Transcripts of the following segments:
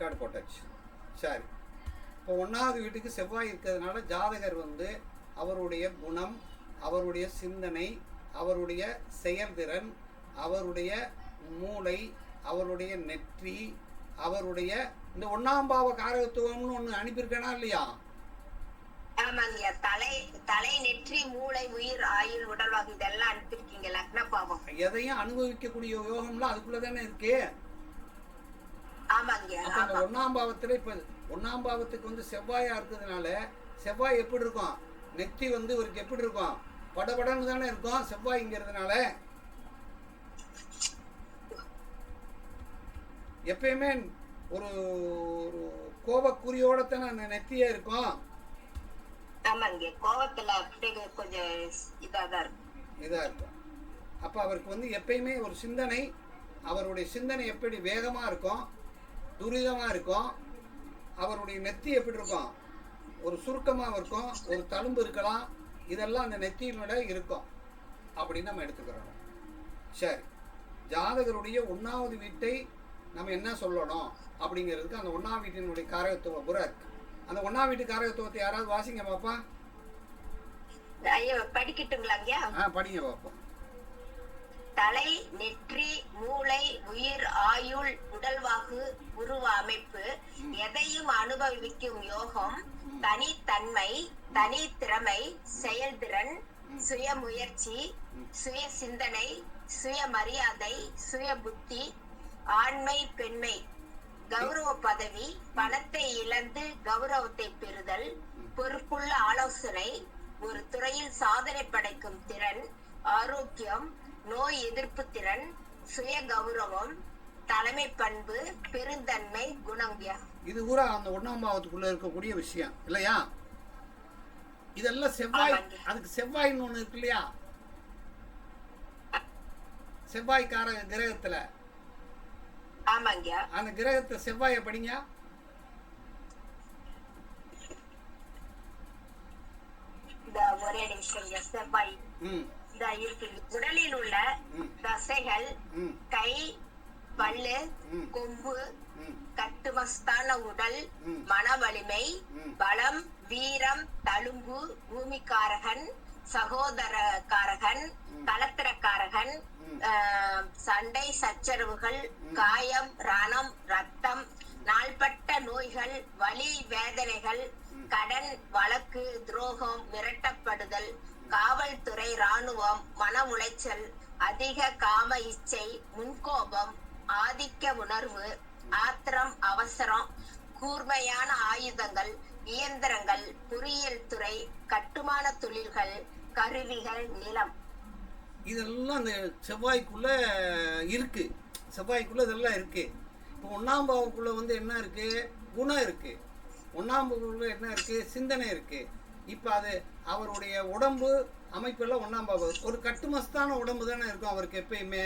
Card போட்டாச்சு. சரி, இப்போ 1வது வீட்டுக்கு செவ்வாய் இருக்கிறதுனால ஜாதகர் வந்து அவருடைய குணம், அவருடைய சிந்தனை, அவருடைய செயல்திறன், அவருடைய மூளை, அவருடைய நெற்றி, அவருடைய இந்த 1ஆம் பாவ காரகத்துவம்னு ஒன்று அனுப்பியிருக்கேனா இல்லையா? ஆமாங்க. தலை நெற்றி மூளை உயிர் ஆயுள் உடல்வாகு இதெல்லாம் அனுப்பியிருக்கீங்க. லக்ன பாவம் எதையும் அனுபவிக்கக்கூடிய யோகம்லாம் அதுக்குள்ள தானே இருக்கு. ஆமாங்க. அப்ப இந்த 1ஆம் பாவத்துல இப்ப 1ஆம் பாவத்துக்கு வந்து செவ்வாயா இருக்கிறதுனால செவ்வாய் எப்படி இருக்கும்? நெத்தி வந்து இவருக்கு எப்படி இருக்கும்? படபடன்னு தானே இருக்கும் செவ்வாய்ங்கிறதுனால. எப்பயுமே ஒரு கோபக்குறியோட தானே அந்த நெத்தியே இருக்கும். ஆமாங்க. கோவத்துல அப்படியே கொஞ்சம் இதா இருக்கும். அப்ப அவருக்கு வந்து எப்பயுமே ஒரு சிந்தனை, அவருடைய சிந்தனை எப்படி வேகமா இருக்கும், துரிதமா இருக்கும். அவருடைய நெத்தி எப்படி இருக்கும்? ஒரு சுருக்கமாக இருக்கும், ஒரு தழும்பு இருக்கலாம். இதெல்லாம் அந்த நெத்தியினோட இருக்கும் அப்படின்னு நம்ம எடுத்துக்கிறோம். சரி, ஜாதகருடைய 1வது வீட்டை நம்ம என்ன சொல்லணும் அப்படிங்கிறதுக்கு அந்த 1ஆம் வீட்டினுடைய காரகத்துவம் பூரா இருக்கு. அந்த 1ஆம் வீட்டு காரகத்துவத்தை யாராவது வாசிங்க பாப்பா. படிக்கட்டுங்களா? படிங்க பாப்போம். தலை நெற்றி மூளை உயிர் ஆயுள் உடல்வாகு உருவ அமைப்பு, எதையும் அனுபவிக்கும் யோகம், தனித்தன்மை, தனித்திறமை, செயல்திறன், சுய முயற்சி, சுய சிந்தனை, சுய மரியாதை, சுய புத்தி, ஆண்மை பெண்மை, கௌரவ பதவி, பணத்தை இழந்து கௌரவத்தை பெறுதல், பொறுப்புள்ள ஆலோசனை, ஒரு துறையில் சாதனை படைக்கும் திறன், ஆரோக்கியம், நோய் எதிர்ப்பு திறன், சுய கௌரவம், தலைமை பண்பு, பெருந்தன்மை, குணங்க. இது கூட அந்த 1ஆம் பாவத்துக்குள்ள இருக்கக்கூடிய விஷயம் இல்லையா? இதெல்லாம் செவ்வாய், அதுக்கு செவ்வாய்ன்னு ஒண்ணு இருக்கு இல்லையா? செவ்வாய்க்கார கிரகத்துல. ஆமாங்க. அந்த கிரகத்தை செவ்வாயை படிங்க. ஒரே நிமிஷம். செவ்வாய் உடலில் உள்ள தசைகள், கை, பல்லு, கொம்பு, கட்டுமஸ்தான உடல், மன வலிமை, பலம், வீரம், தழும்பு, பூமிக்காரகன், சகோதரக்காரகன், கலத்திரக்காரகன், சண்டை சச்சரவுகள், காயம், ரணம், ரத்தம், நாள்பட்ட நோய்கள், வலி வேதனைகள், கடன், வழக்கு, துரோகம், மிரட்டப்படுதல், காவல்துறை, ராணுவம், மன உளைச்சல், அதிக காம இச்சை, முன்கோபம், ஆதிக்க உணர்வு, ஆத்திரம், அவசரம், கூர்மையான ஆயுதங்கள், இயந்திரங்கள், பொறியியல் துறை, கட்டுமான தொழில்கள், கருவிகள், நிலம். இதெல்லாம் அந்த செவ்வாய்க்குள்ள இருக்கு. செவ்வாய்க்குள்ள இதெல்லாம் இருக்கு. இப்போ 1ஆம் பாவக்குள்ள வந்து என்ன இருக்கு? குணம் இருக்கு. 1ஆம் பாவக்குள்ள என்ன இருக்கு? சிந்தனை இருக்கு. இப்போ அது அவருடைய உடம்பு அமைப்பெல்லாம் 1ஆம் பாவம் ஒரு கட்டுமஸ்தான உடம்பு தானே இருக்கும் அவருக்கு எப்பயுமே.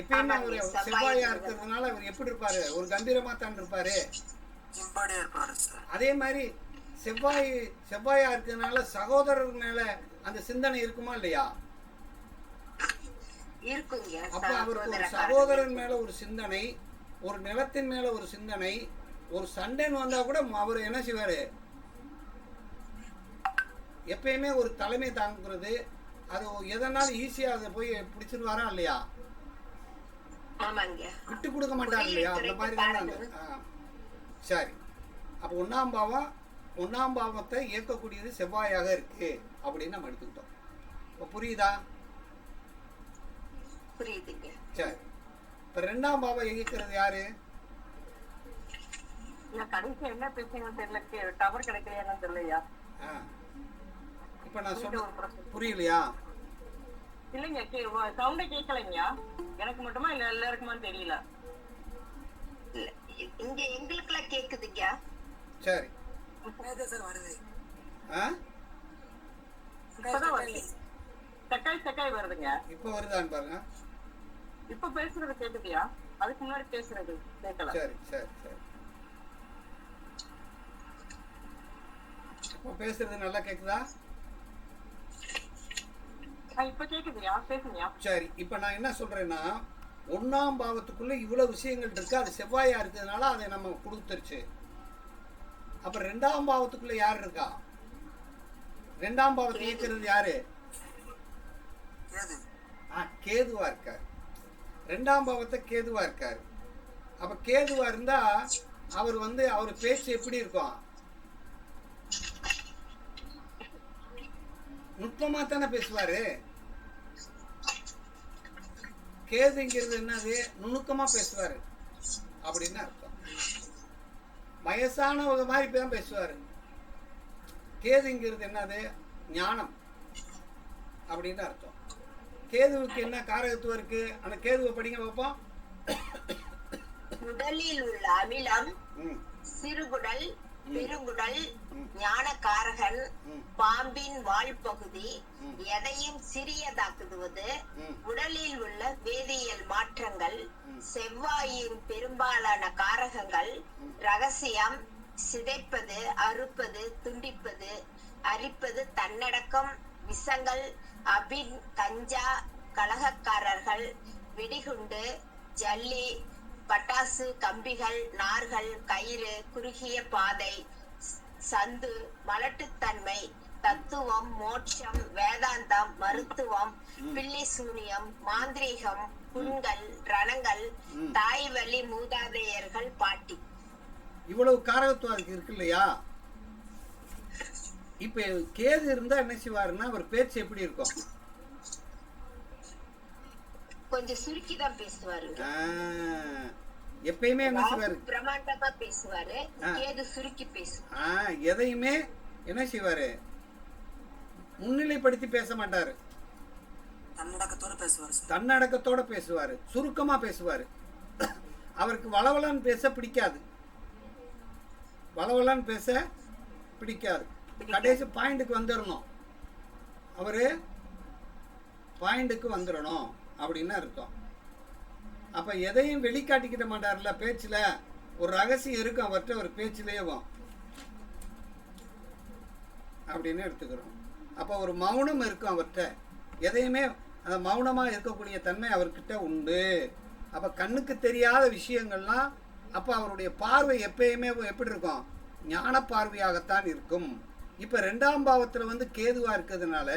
எப்பயுமே அவர் செவ்வாயா இருக்கிறதுனால அவர் எப்படி இருப்பாரு? ஒரு கம்பீரமா தான் இருப்பாரு. அதே மாதிரி செவ்வாயா இருக்கிறதுனால சகோதரர் மேல அந்த சிந்தனை இருக்குமா இல்லையா? அப்ப அவருக்கு ஒரு சகோதரன் மேல ஒரு சிந்தனை, ஒரு நிலத்தின் மேல ஒரு சிந்தனை, ஒரு சண்டைன்னு வந்தா கூட அவர் என்ன செய்வாரு? எப்பயுமே ஒரு தலைமை தாங்குறது, அது எதனாலும் ஈஸியா அதை போய் பிடிச்சிருவாரா இல்லையா? விட்டு கொடுக்க மாட்டாரு இல்லையா? அந்த மாதிரி தான். சரி, அப்ப 1ஆம் பாவத்தை இயக்கக்கூடியது செவ்வாயாக இருக்கு அப்படின்னு நம்ம எடுத்துக்கிட்டோம். இப்போ புரியுதா? புரியுதுங்க. சரி, இப்ப 2ஆம் பாவம் இயக்கிறது யாரு? என்ன பேசுங்க தெரியல, டவர் கிடைக்கலையா தெரியலையா? இப்ப நான் சொன்ன புரியலையா? இல்லைங்க, சவுண்டே கேட்கலைங்க. எனக்கு மட்டுமா இல்ல எல்லாருக்குமா தெரியல. இங்க எங்களுக்குலாம் கேக்குதுங்க. சரி, சக்காய் வருதுங்க. இப்ப வருதான்னு பாருங்க. இப்ப பேசுறது கேக்குதியா? அதுக்கு முன்னாடி பேசுறது கேட்கல. சரி சரி சரி, இப்ப பேசுறது நல்லா கேக்குதா? இப்ப கேக்குதியா? பேசுங்க. சரி, இப்ப நான் என்ன சொல்றேன்னா, ஒன்றாம் பாவத்துக்குள்ளே இவ்வளோ விஷயங்கள் இருக்குது. அது செவ்வாயாக இருக்கிறதுனால அதை நம்ம கொடுத்துருச்சு. அப்போ ரெண்டாம் பாவத்துக்குள்ளே யார் இருக்கா? ரெண்டாம் பாவத்தை இயக்கிறது யாரு? கேதுவா இருக்கார். ரெண்டாம் பாவத்தை கேதுவா இருக்கார். அப்ப கேதுவா இருந்தா அவர் பேச்சு எப்படி இருக்கும்? நுட்பமா தானே பேசுவாரு. கேதுங்கிறது என்னது? நுணுக்கமா பேசுவாரு அப்படின்னு அர்த்தம். வயசானவங்க மாதிரி தான் பேசுவாரு. கேதுங்கிறது என்னது? ஞானம் அப்படின்னு அர்த்தம். கேதுவுக்கு என்ன காரகத்துவம் இருக்கு? அந்த கேதுவை படிங்க பார்ப்போம். உடலில் உள்ள அமிலம், சிறுகுடல், பெருங்குடல், ஞானகாரகன், பாம்பின் வால் பகுதி, எதையும் சிறியதாக்குவது, உடலில் உள்ள வேதியியல் மாற்றங்கள், செவ்வாயின் பெரும்பாலான காரகங்கள், ரகசியம், சிதைப்பது, அறுப்பது, துண்டிப்பது, அரிப்பது, தன்னடக்கம், விஷங்கள், அபின், கஞ்சா, கலகக்காரர்கள், வெடிகுண்டு, ஜல்லி, பட்டாசு, கம்பிகள், நார்கள், கயிறு, குறுகிய பாதை, சந்து, மலட்டுத்தன்மை, தத்துவம், மோட்சம், வேதாந்தம், மருத்துவம், பில்லி சூனியம், மாந்திரீகம், புண்கள், ரணங்கள், தாய் வழி மூதாதையர்கள், பாட்டி. இவ்வளவு காரகத்துவம் இருக்கு இல்லையா? இப்ப கேது இருந்தா என்ன செய்வாருன்னா அவர் பேச்சு எப்படி இருக்கும்? கொஞ்சம் சுருக்கிதான் பேசுவாரு. எப்பயுமே என்ன செய்வாரு? பிரமாண்டமா பேசுவாரு. கேது சுருக்கி பேசுவாரு. எதையுமே என்ன செய்வாரு? முன்னிலைப்படுத்தி பேச மாட்டாரு. தன்னடக்கத்தோட பேசுவாரு. சுருக்கமா பேசுவாரு. அவருக்கு வளவலான்னு பேச பிடிக்காது. வளவலான்னு பேச பிடிக்காது. கடைசி பாயிண்ட்டுக்கு வந்துடணும். அவரு பாயிண்ட்டுக்கு வந்துடணும் அப்படின்னு அர்த்தம். அப்ப எதையும் வெளிக்காட்டிக்கிட்ட மாட்டார்ல பேச்சுல. ஒரு ரகசியம் இருக்கும் அவர்கிட்ட, ஒரு பேச்சிலேயும் அப்படின்னு எடுத்துக்கிறோம். அப்ப ஒரு மௌனம் இருக்கும் அவர்கிட்ட. எதையுமே அந்த மௌனமா இருக்கக்கூடிய தன்மை அவர்கிட்ட உண்டு. அப்ப கண்ணுக்கு தெரியாத விஷயங்கள்லாம் அப்ப அவருடைய பார்வை எப்பயுமே எப்படி இருக்கும்? ஞான பார்வையாகத்தான் இருக்கும். இப்ப ரெண்டாம் பாவத்துல கேதுவா இருக்கிறதுனால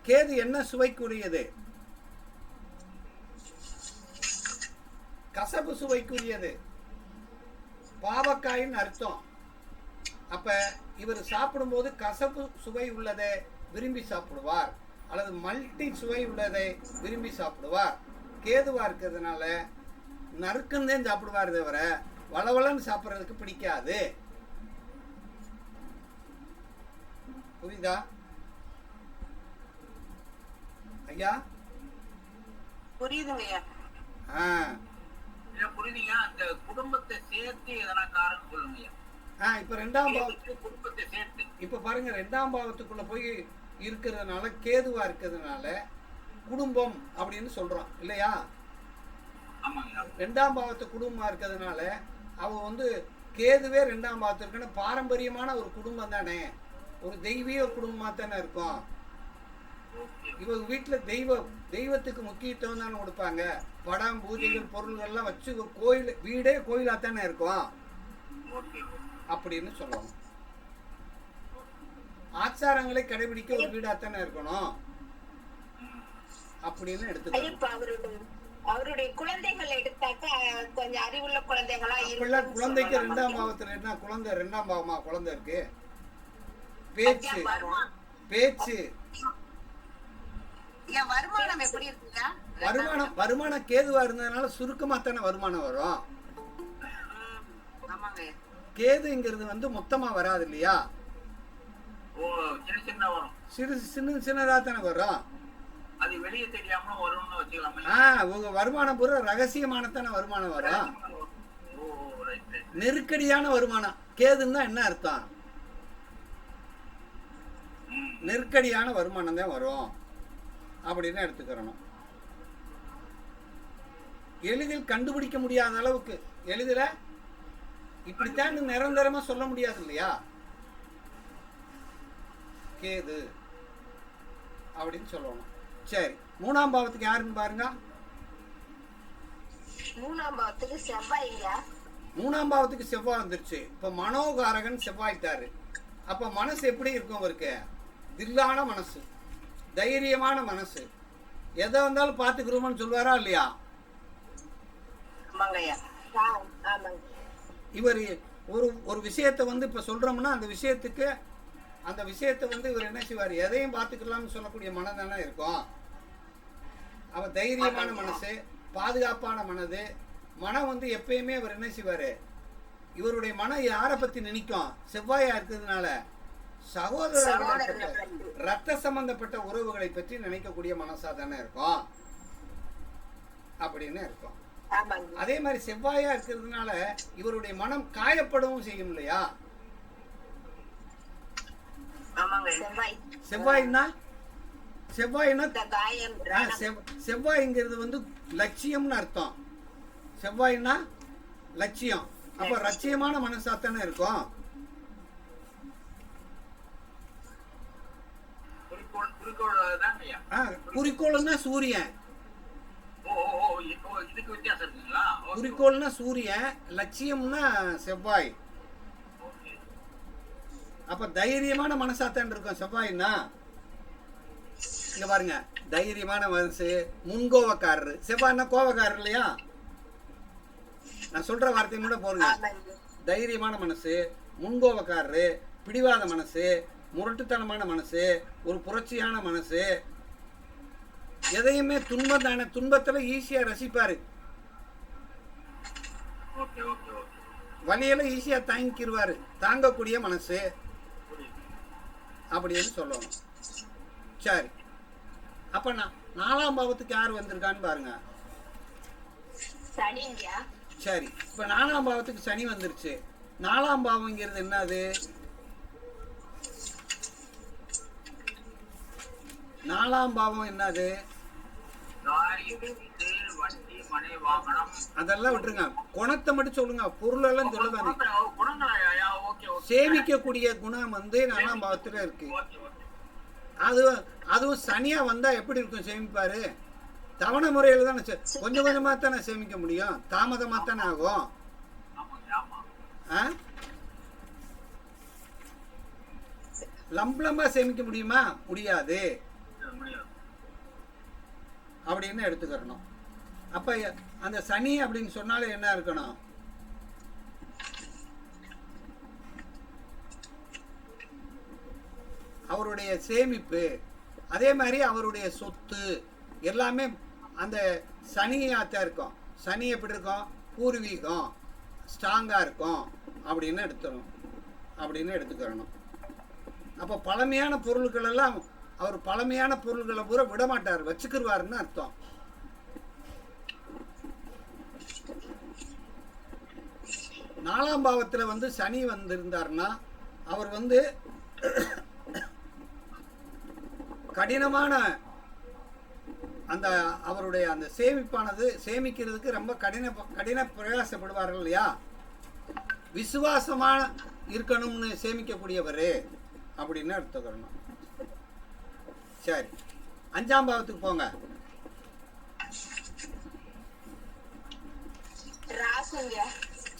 கேது என்ன சுவைக்குரியது? கசப்பு சுவைக்குரியது. பாவக்காயின் அர்த்தம். அப்ப இவர் சாப்பிடும்போது கசப்பு சுவை உள்ளதை விரும்பி சாப்பிடுவார், அல்லது மல்டி சுவை உள்ளதை விரும்பி சாப்பிடுவார். கேதுவா இருக்கிறதுனால நறுக்குன்னு சாப்பிடுவார், தவிர வளவளன்னு சாப்பிட்றதுக்கு பிடிக்காது. புரியுதா ஐயா? புரியுதுங்க ஐயா. புரியுதுங்க. அந்த குடும்பத்தை சேர்த்து எதனா காரணம் சொல்லுங்க. இப்ப ரெண்டாம் குடும்பத்தை சேர்த்து இப்ப பாருங்க, ரெண்டாம் பாவத்துக்குள்ள போய் இருக்கிறதுனால கேதுவா இருக்கிறதுனால குடும்பம் அப்படின்னு சொல்றோம் இல்லையா? ரெண்டாம் பாவத்தை குடும்பமா இருக்கிறதுனால அவ கேதுவே ரெண்டாம் பாவத்திற்கு பாரம்பரியமான ஒரு குடும்பம் தானே, ஒரு தெய்வீக குடும்பமா தானே இருக்கும். இவங்க வீட்டுல தெய்வத்துக்கு முக்கியத்துவம் தானே கொடுப்பாங்க. படம், பூஜைகள், பொருள்கள்லாம் வச்சு கோயில், வீடே கோயிலா தானே இருக்கும் அப்படின்னு சொல்லணும். ஆச்சாரங்களை கடைபிடிக்க ஒரு வீடா தானே இருக்கணும் அப்படின்னு எடுத்துக்கணும். அவருடைய குழந்தைகள் எடுத்தாக்க கொஞ்சம் அறிவுள்ள குழந்தைகளா இருக்கும். குழந்தைக்கு ரெண்டாம் பாவத்துல என்ன குழந்தை? ரெண்டாம் பாவமா குழந்தை இருக்கு? பேச்சு பேச்சு வருமானம் எப்படி இருக்குங்க? வருமானம் கேதுவா இருந்ததுனால சுருக்கமா தானே வருமானம் வரும். கேதுங்கிறது மொத்தமா வராது இல்லையா? சின்னதா தானே வரும். உங்க வருமானம் பூரா ரகசியமான வருமானம் வரும். நெருக்கடியான வருமானம். கேதுன்னா என்ன அர்த்தம்? நெருக்கடியான வருமானம் தான் வரும் அப்படின்னு எடுத்துக்கிறணும். எளிதில் கண்டுபிடிக்க முடியாத அளவுக்கு எளிதில் இப்படித்தான் நிரந்தரமா சொல்ல முடியாது இல்லையா? கேது அப்படின்னு சொல்லணும். சரி, மூணாம் பாவத்துக்கு யாருன்னு பாருங்க. மூணாம் பாவத்துக்கு செவ்வாய்ங்க. மூணாம் பாவத்துக்கு செவ்வாய் வந்துருச்சு. இப்போ மனோகாரகன் செவ்வாய்த்தாரு. அப்போ மனசு எப்படி இருக்கும் அவருக்கு? தில்லான மனசு, தைரியமான மனசு, எதை வந்தாலும் பார்த்துக்கிறோம்னு சொல்லுவாரா இல்லையா? ஆமாங்கய்யா. ஆமாங்க. இவர் ஒரு விஷயத்தை வந்து இப்போ சொல்கிறோம்னா அந்த விஷயத்தை வந்து இவர் என்ன செய்வார்? எதையும் பார்த்துக்கலாம்னு சொல்லக்கூடிய மனதானே இருக்கும். அவர் தைரியமான மனசு, பாதுகாப்பான மனது. மனம் வந்து எப்பயுமே அவர் என்ன செய்வார்? இவருடைய மனம் யாரை பற்றி நினைக்கும்? செவ்வாயா இருக்கிறதுனால சகோதரர்களை, ரத்த சம்பந்தப்பட்ட உறவுகளை பற்றி நினைக்கக்கூடிய மனசா தானே இருக்கும் அப்படின்னு இருக்கும். அதே மாதிரி செவ்வாயா இருக்கிறதுனால இவருடைய மனம் காயப்படவும் செய்யும் இல்லையா? செவ்வாய்னா செவ்வாய்ங்கிறது வந்து லட்சியம்னு அர்த்தம். செவ்வாய்னா லட்சியம். அப்ப லட்சியமான மனசாத்தானே இருக்கும். குறிக்கோள்னா சூரியன். குறிக்கோள்னா சூரியன், லட்சியம்னா செவ்வாய். அப்ப தைரியமான மனசாத்தான் இருக்கும் செவ்வாய்னா. இங்க பாருங்க, தைரியமான மனசு, முன்கோவக்காரரு. செவ்வாய்னா கோவக்காரர் இல்லையா? நான் சொல்ற வார்த்தையும் கூட போருங்க. தைரியமான மனசு, முன்கோவக்காரரு, பிடிவாத மனசு, முரட்டுத்தனமான மனசு, ஒரு புரட்சியான மனசு. எதையுமே துன்பம் தானே, துன்பத்துல ஈஸியா ரசிப்பாரு. வலியெல்லாம் ஈஸியா தாங்கிக்கிடுவாரு, தாங்கக்கூடிய மனசு அப்படின்னு சொல்லணும். சரி, அப்ப நான் 4ஆம் பாவத்துக்கு யார் வந்திருக்கான்னு பாருங்க. சரி, இப்ப 4ஆம் பாவத்துக்கு சனி வந்துருச்சு. 4ஆம் பாவம்ங்கிறது என்னது? 4ஆம் பாவம் என்னது? அதெல்லாம் விட்டுருங்க, குணத்தை மட்டும் சொல்லுங்க, பொருள் எல்லாம் சொல்லுங்க. சேமிக்கக்கூடிய குணம் வந்து 4ஆம் பாவத்துல இருக்கு. அதுவும் சனியா வந்தா எப்படி இருக்கும்? சேமிப்பாரு தவணை முறையில தானே, கொஞ்சம் கொஞ்சமா தானே சேமிக்க முடியும், தாமதமா தானே ஆகும். லம்பளமா சேமிக்க முடியுமா? முடியாது அப்படின்னு எடுத்துக்கிறணும். அப்ப அந்த சனி அப்படின்னு சொன்னாலே என்ன இருக்கணும்? அவருடைய சேமிப்பு, அதே மாதிரி அவருடைய சொத்து எல்லாமே அந்த சனியாத்தான் இருக்கும். சனி எப்படி இருக்கும்? பூர்வீகம் ஸ்ட்ராங்கா இருக்கும் அப்படின்னு எடுத்துக்கிறணும். அப்போ பழமையான பொருட்கள் எல்லாம் அவர் பழமையான பொருள்களை பூரா விட மாட்டார், வச்சுக்கிடுவாருன்னு அர்த்தம். நாலாம் பாவத்துல வந்து சனி வந்திருந்தார்னா அவர் வந்து கடினமான அந்த அவருடைய அந்த சேமிப்பானது சேமிக்கிறதுக்கு ரொம்ப கடின பிரயாசப்படுவார்கள் இல்லையா? விசுவாசமான இருக்கணும்னு சேமிக்கக்கூடியவர் அப்படின்னு எடுத்துக்கணும். சரி, 5ஆம் பாவத்துக்கு போங்க.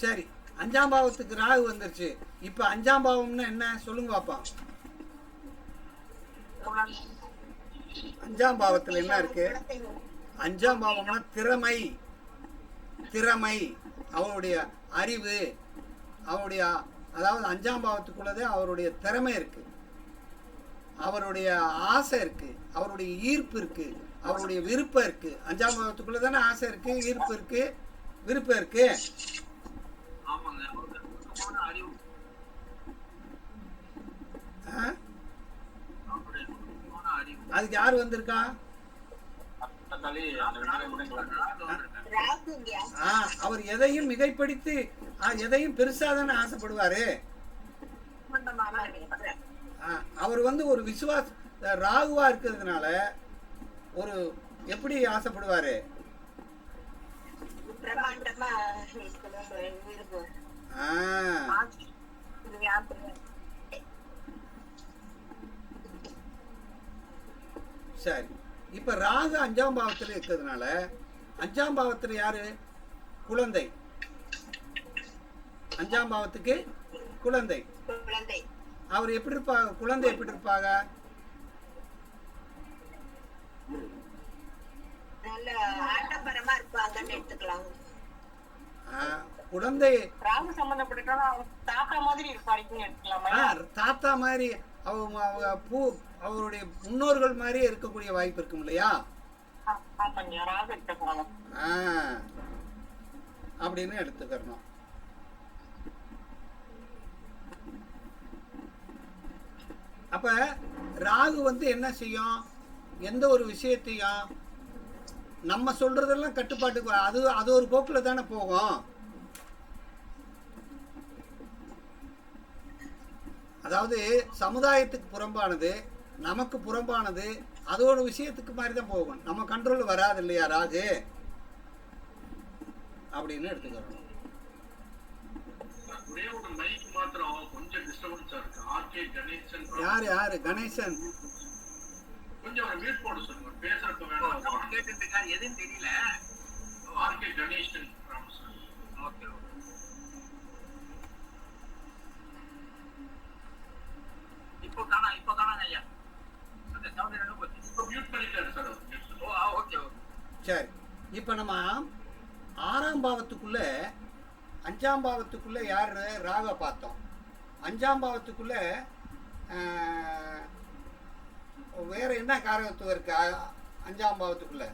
சரி, 5ஆம் பாவத்துக்கு ராகு வந்துருச்சு. இப்ப 5ஆம் பாவம்னா என்ன சொல்லுங்க பாப்பா? 5ஆம் பாவத்துல என்ன இருக்கு? 5ஆம் பாவம்னா திறமை, அவருடைய அறிவு, அவருடைய, அதாவது 5ஆம் பாவத்துக்குள்ளதே அவருடைய திறமை இருக்கு, அவருடைய ஆசை இருக்கு, அவருடைய ஈர்ப்பு இருக்கு, அவருடைய விருப்பம் இருக்கு. 5ஆம் பாவத்துக்குள்ள தானே ஆசை இருக்கு, ஈர்ப்பு இருக்கு, விருப்பம் இருக்கு. அதுக்கு யார் வந்திருக்கா? அவர் எதையும் மிகைப்படுத்தி எதையும் பெருசா தானே ஆசைப்படுவாரு. அவர் வந்து ஒரு விசுவாச ராகுவா இருக்கிறதுனால ஒரு எப்படி ஆசைப்படுவாரு? சரி, இப்ப ராகு 5ஆம் பாவத்துல இருக்கிறதுனால 5ஆம் பாவத்துல யாரு? குழந்தை. 5ஆம் பாவத்துக்கு குழந்தை. குழந்தை. அவர் எப்படி இருப்பாங்க? குழந்தை எப்படி இருப்பாங்க? நல்ல ஆடம்பரமா இருப்பாங்கன்னு எடுத்துக்கலாம். குழந்தை ராகு சம்பந்தப்பட்ட தாத்தா மாதிரி இருப்பாருன்னு எடுத்துக்கலாமா? தாத்தா மாதிரி அவங்க அவருடைய முன்னோர்கள் மாதிரியே இருக்கக்கூடிய வாய்ப்பு இருக்கும் இல்லையா? அப்படின்னு எடுத்துக்கணும். அப்ப ராகு வந்து என்ன செய்யும்? எந்த ஒரு விஷயத்தையும் நம்ம சொல்றதெல்லாம் கட்டுப்பாட்டுக்கு அது ஒரு போக்குல தானே போகும். அதாவது சமுதாயத்துக்கு புறம்பானது, நமக்கு புறம்பானது, அதோட விஷயத்துக்கு மாதிரி தான் போகும். நம்ம கண்ட்ரோல் வராது இல்லையா ராகு? அப்படின்னு எடுத்துக்கிறோம். யாரு யாரு? கணேசன். கொஞ்சம் மியூட் போட சொல்லுங்க. பேசுறதுக்கு வேணும். கேட்டுட்டீங்க எதுன்னு தெரியல. ஆர்கே கணேசன். ஓகே. இப்போ காணாங்க ஐயா. அந்த சவுண்ட் என்ன போச்சு? இப்போ மியூட் பண்ணிட்டாரு சார். ஓகே. சரி. இப்போ நம்ம 6ஆம் பாவத்துக்குள்ள 5ஆம் பாவத்துக்குள்ள யார் ராக பார்த்தோம். 5ஆம் பாவத்துக்குள்ள வேற என்ன காரகத்துவம் இருக்கு? 5ஆம் பாவத்துக்குள்ள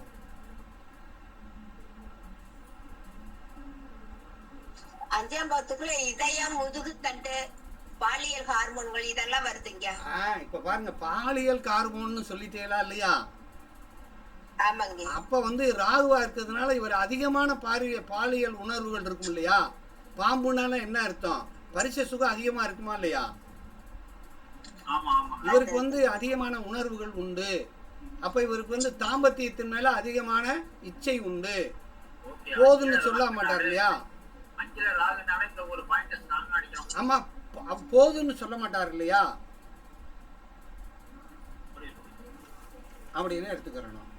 5ஆம் பாவத்துக்குள்ள இதயம், முதுகுத்தண்டு, பாலியல் ஹார்மோன்கள் இதெல்லாம் வருதுங்க. இப்ப பாருங்க, பாலியல் ஹார்மோன் சொல்லிட்டேலா இல்லையா? ஆமாங்க. அப்ப வந்து ராகுவா இருக்கிறதுனால இவர் அதிகமான பாலியல் உணர்வுகள் இருக்கும் இல்லையா? பாம்புனால என்ன அர்த்தம்? பரிச சுகம் அதிகமா இருக்குமா இல்லையா? இவருக்கு வந்து அதிகமான உணர்வுகள் உண்டு. அப்ப இவருக்கு வந்து தாம்பத்தியத்தின் மேல அதிகமான இச்சை உண்டு. போதுன்னு சொல்ல மாட்டார் இல்லையா? ஆமா, போதுன்னு சொல்ல மாட்டார் இல்லையா? அப்படின்னு எடுத்துக்கிறோம்.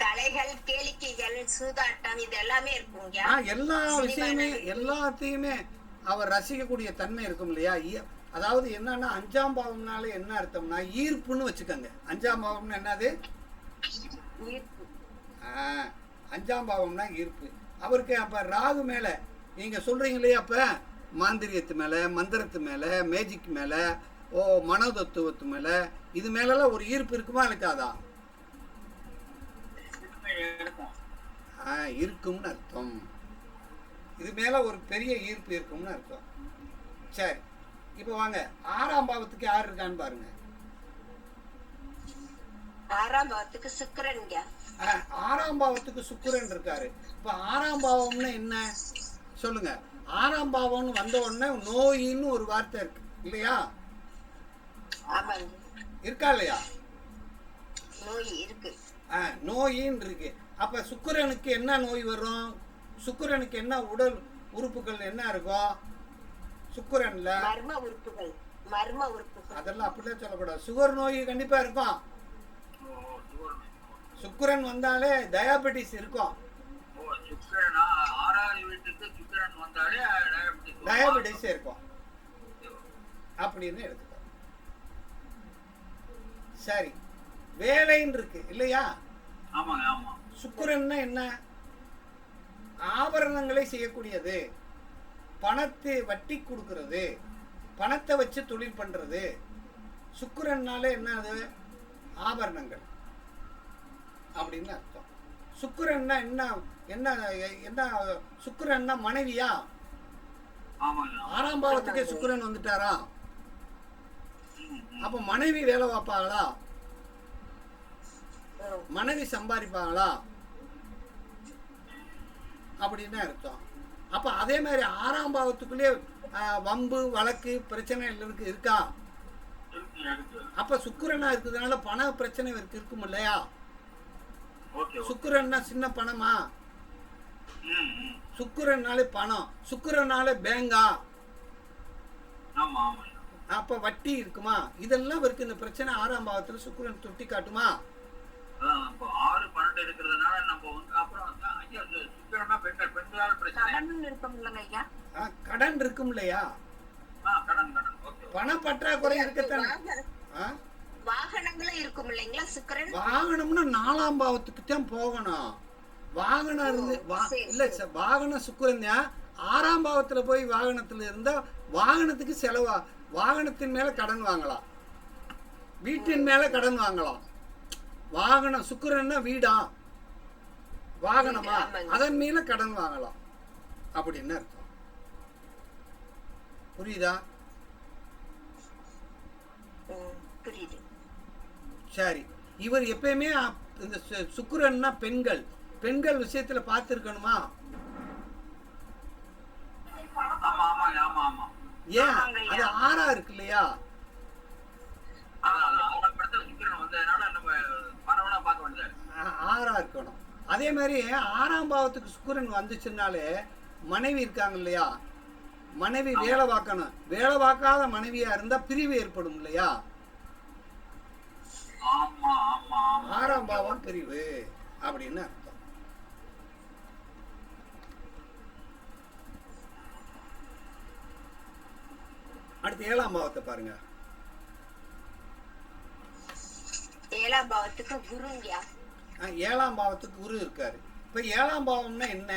கலைகள், கேளிக்கைகள், சூதாட்டம் இது எல்லாமே இருக்குங்க. எல்லா விஷயமே எல்லாத்தையுமே அவர் ரசிக்கக்கூடிய தன்மை இருக்கும் இல்லையா? அதாவது என்னன்னா 5ஆம் பாவம்னால என்ன அர்த்தம்னா ஈர்ப்புன்னு வச்சுக்கோங்க. 5ஆம் பாவம்னா என்னது? 5ஆம் பாவம்னா ஈர்ப்பு. அவருக்கு அப்ப ராகு மேல நீங்க சொல்றீங்க இல்லையா? அப்ப மாந்திரியத்து மேல, மந்திரத்து மேல, மேஜிக் மேல, மனோதத்துவத்து மேல, இது மேலெல்லாம் ஒரு ஈர்ப்பு இருக்குமா இருக்காதா? இருக்கும்னு அர்த்தம். இது மேல ஒரு பெரிய ஈர்ப்பு இருக்கும்னு அர்த்தம். சரி, இப்ப வாங்க 6ஆம் பாவத்துக்கு யார் இருக்கான்னு பாருங்க. 6ஆம் பாவத்துக்கு சுக்கிரன்ங்க. 6ஆம் பாவத்துக்கு சுக்கிரன் இருக்காரு. இப்ப 6ஆம் பாவம்னா என்ன சொல்லுங்க? 6ஆம் பாவம்னு வந்த உடனே நோயின்னு ஒரு வார்த்தை இருக்கு இல்லையா? இருக்கா இல்லையா? நோய் இருக்கு. நோயின்னு இருக்கு. அப்ப சுக்கிரனுக்கு என்ன நோய் வரும்? சுக்கிரனுக்கு என்ன உடல் உறுப்புகள் என்ன இருக்கும்? சுக்கிரன்ல மர்ம உறுப்புகள் அதெல்லாம் அப்படியே சொல்லக்கூடாது. சுகர் நோய் கண்டிப்பா இருக்கும். சுக்கிரன் வந்தாலே டயாபெட்டிஸ் இருக்கும். டயாபெட்டிஸ் இருக்கும் அப்படின்னு எடுத்துக்கோ. சரி, வேலைன்னு இருக்கு இல்லையா? சுக்கிரன்னா என்ன? ஆபரணங்களை செய்யக்கூடியது, பணத்தை வட்டி கொடுக்கறது, பணத்தை வச்சு தொழில் பண்றது. சுக்கிரன்னால என்ன? அது ஆபரணங்கள் அப்படின்னு அர்த்தம். சுக்கிரன்னா என்ன? என்ன என்ன சுக்கிரன்னா மனைவியா? 6ஆம் பாவத்துக்கே சுக்கிரன் வந்துட்டாரா? அப்ப மனைவி வேலை பார்ப்பாங்களா? மனைவி சம்பாதிப்பாங்களா அப்படின்னு அர்த்தம். அப்ப அதே மாதிரி 6ஆம் பாவத்துக்குள்ளே வம்பு வழக்கு பிரச்சனை இருக்கா? அப்ப சுக்கிரனா இருக்கிறதுனால பண பிரச்சனை இருக்கும் இல்லையா? சுக்கிரன்னா சின்ன பணமா? சுக்கிரனாலே பணம், சுக்கிரனாலே பேங்கா, அப்ப வட்டி இருக்குமா? இதெல்லாம் இருக்கு. இந்த பிரச்சனை 6ஆம் பாவத்துல சுக்கிரன் தொட்டி காட்டுமா? 6 12 இருக்கிறதுனால நம்ம வந்து அப்புறம் சுக்கிரன்னா பெண்கள், பெண்களால் பிரச்சனை. கடன் இருக்கும் இல்லைங்க ஐயா? கடன் இருக்கும் இல்லையா? கடன் கடன். ஓகே. பண பற்றாக்குறை இருக்கத்தானே. வாகனங்களும் இருக்கும் இல்லைங்களா சுக்கிரன்? வாகனம்னா 4ஆம் பாவத்துக்கு தான் போகணும். வாகனம் இருந்து இல்ல சார், வாகனம் சுக்கிரன் தான். 6ஆம் பாவத்துல போய் வாகனத்துல இருந்தா வாகனத்துக்கு செலவா, வாகனத்தின் மேல கடன் வாங்கலாம், வீட்டின் மேல கடன் வாங்கலாம். வாகனம் சுக்கிரன்னா வீடா வாகனமா, அதன் மேல கடன் வாங்கலாம் அப்படின்னு அர்த்தம். புரியுதா? புரியுது. சரி, இவர் எப்பயுமே இந்த சுக்கிரன்னா பெண்கள், பெண்கள் விஷயத்துல பார்த்திருக்கணுமா? ஏன் அது 6ஆ இருக்கு இல்லையா? ஆறா இருக்கணும். அதே மாதிரி 6ஆம் பாவத்துக்கு சுக்கிரன் வந்துச்சுனாலே மனைவி இருக்காங்க இல்லையா, மனைவி வேலை பார்க்கணும். வேலை பார்க்காத மனைவியா இருந்தா பிரிவு ஏற்படும் இல்லையா? 6ஆம் பாவம் பிரிவு அப்படின்னு அர்த்தம். அடுத்து 7ஆம் பாவத்தை பாருங்க. 7ஆம் பாவத்துக்கு குருங்கயா? 7ஆம் பாவத்துக்கு குரு இருக்காரு. இப்ப 7ஆம் பாவம்னா என்ன?